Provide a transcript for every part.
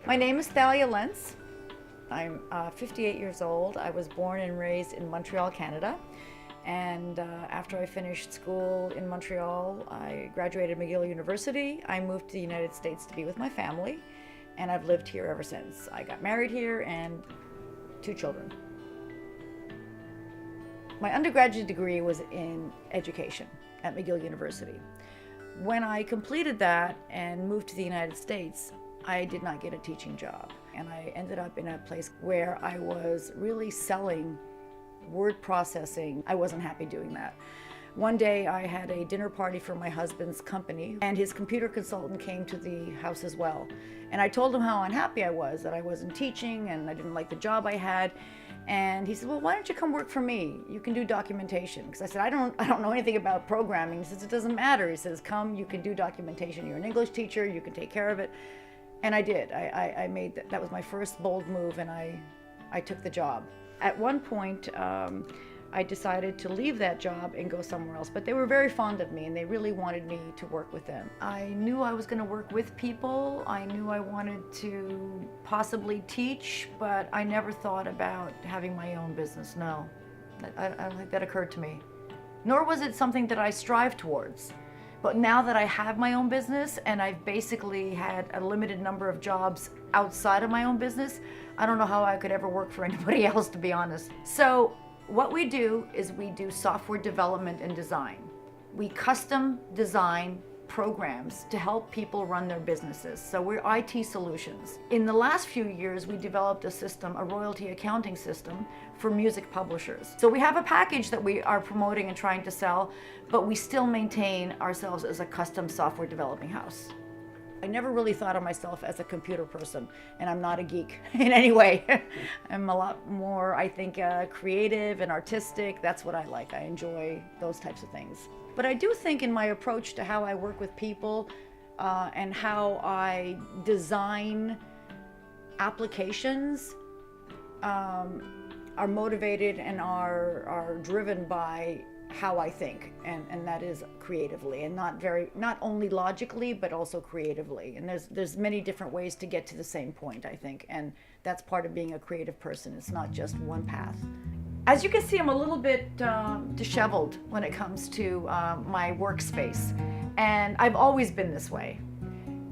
My name is Thalia Lentz. I'm 58 years old. I was born and raised in Montreal, Canada. And after I finished school in Montreal, I graduated McGill University. I moved to the United States to be with my family, and I've lived here ever since. I got married here and 2 children. My undergraduate degree was in education at McGill University. When I completed that and moved to the United States, I did not get a teaching job. And I ended up in a place where I was really selling word processing. I wasn't happy doing that. One day I had a dinner party for my husband's company, and his computer consultant came to the house as well. And I told him how unhappy I was, that I wasn't teaching and I didn't like the job I had. And he said, well, why don't you come work for me? You can do documentation. Because I said, I don't know anything about programming. He says, it doesn't matter. He says, come, you can do documentation. You're an English teacher, you can take care of it. And I did. I made that. That was my first bold move, and I took the job. At one point, I decided to leave that job and go somewhere else, but they were very fond of me and they really wanted me to work with them. I knew I was going to work with people. I knew I wanted to possibly teach, but I never thought about having my own business. No, I don't think that occurred to me. Nor was it something that I strived towards. But now that I have my own business and I've basically had a limited number of jobs outside of my own business, I don't know how I could ever work for anybody else, to be honest. So what we do is we do software development and design. We custom design programs to help people run their businesses. So we're IT solutions. In the last few years, we developed a system, a royalty accounting system for music publishers. So we have a package that we are promoting and trying to sell, but we still maintain ourselves as a custom software developing house. I never really thought of myself as a computer person, and I'm not a geek in any way. I'm a lot more, I think, creative and artistic. That's what I like. I enjoy those types of things. But I do think in my approach to how I work with people and how I design applications are motivated and are driven by how I think, and that is creatively, and not only logically but also creatively. And there's many different ways to get to the same point, I think, and that's part of being a creative person. It's not just one path. As you can see, I'm a little bit disheveled when it comes to my workspace, and I've always been this way.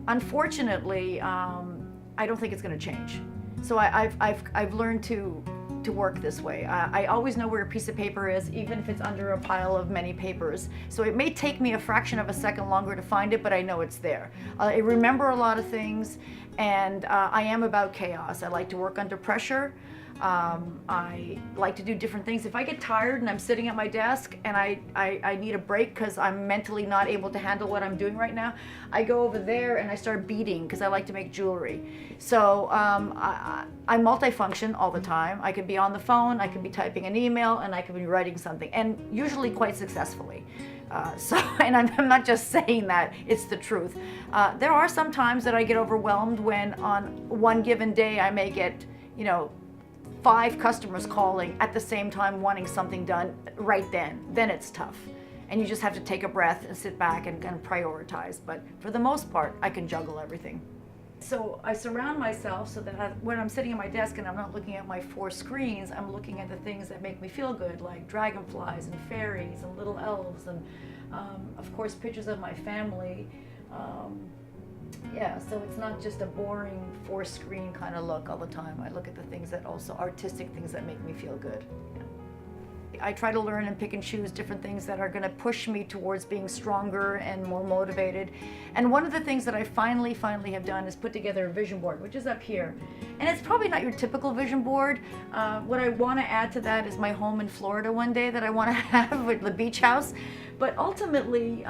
Unfortunately, I don't think it's going to change. So I've learned to work this way. I always know where a piece of paper is, even if it's under a pile of many papers. So it may take me a fraction of a second longer to find it, but I know it's there. I remember a lot of things, and I am about chaos. I like to work under pressure. I like to do different things. If I get tired and I'm sitting at my desk and I need a break because I'm mentally not able to handle what I'm doing right now, I go over there and I start beading because I like to make jewelry. So I multifunction all the time. I could be on the phone, I could be typing an email, and I could be writing something, and usually quite successfully. And I'm not just saying that, it's the truth. There are some times that I get overwhelmed when on one given day I may get, 5 customers calling at the same time wanting something done right then. Then it's tough. And you just have to take a breath and sit back and prioritize. But for the most part, I can juggle everything. So I surround myself so that when I'm sitting at my desk and I'm not looking at my 4 screens, I'm looking at the things that make me feel good, like dragonflies and fairies and little elves and, of course, pictures of my family. Yeah, so it's not just a boring 4-screen kind of look all the time. I look at the things that also, artistic things that make me feel good. Yeah. I try to learn and pick and choose different things that are going to push me towards being stronger and more motivated. And one of the things that I finally have done is put together a vision board, which is up here. And it's probably not your typical vision board. What I want to add to that is my home in Florida one day that I want to have with the beach house. But ultimately,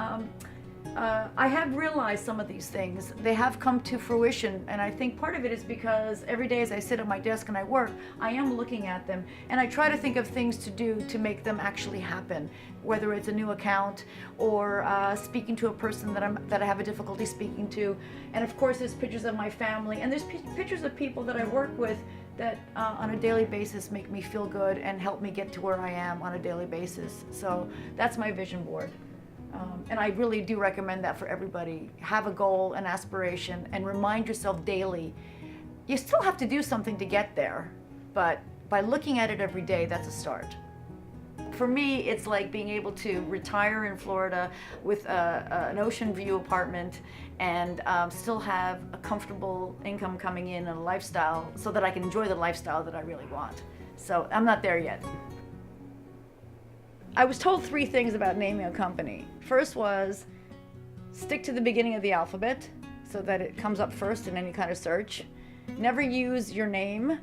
I have realized some of these things. They have come to fruition, and I think part of it is because every day as I sit at my desk and I work, I am looking at them, and I try to think of things to do to make them actually happen, whether it's a new account or speaking to a person that I have a difficulty speaking to. And of course there's pictures of my family, and there's pictures of people that I work with that on a daily basis make me feel good and help me get to where I am on a daily basis. So that's my vision board. And I really do recommend that for everybody. Have a goal, an aspiration, and remind yourself daily You still have to do something to get there, but by looking at it every day, that's a start. For me, it's like being able to retire in Florida with an ocean view apartment and still have a comfortable income coming in and a lifestyle so that I can enjoy the lifestyle that I really want. So I'm not there yet. I was told 3 things about naming a company. First was stick to the beginning of the alphabet so that it comes up first in any kind of search. Never use your name.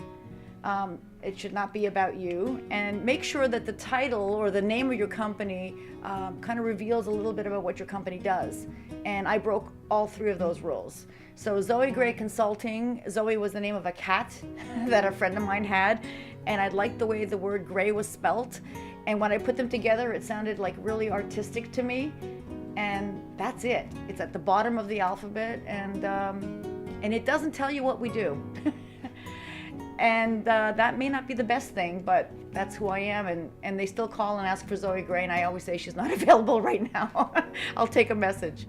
It should not be about you, and make sure that the title or the name of your company kind of reveals a little bit about what your company does. And I broke all 3 of those rules. So Zoe Gray Consulting, Zoe was the name of a cat that a friend of mine had, and I liked the way the word gray was spelt. And when I put them together, it sounded like really artistic to me. And that's it. It's at the bottom of the alphabet, and it doesn't tell you what we do. And that may not be the best thing, but that's who I am. And they still call and ask for Zoe Gray, and I always say she's not available right now. I'll take a message.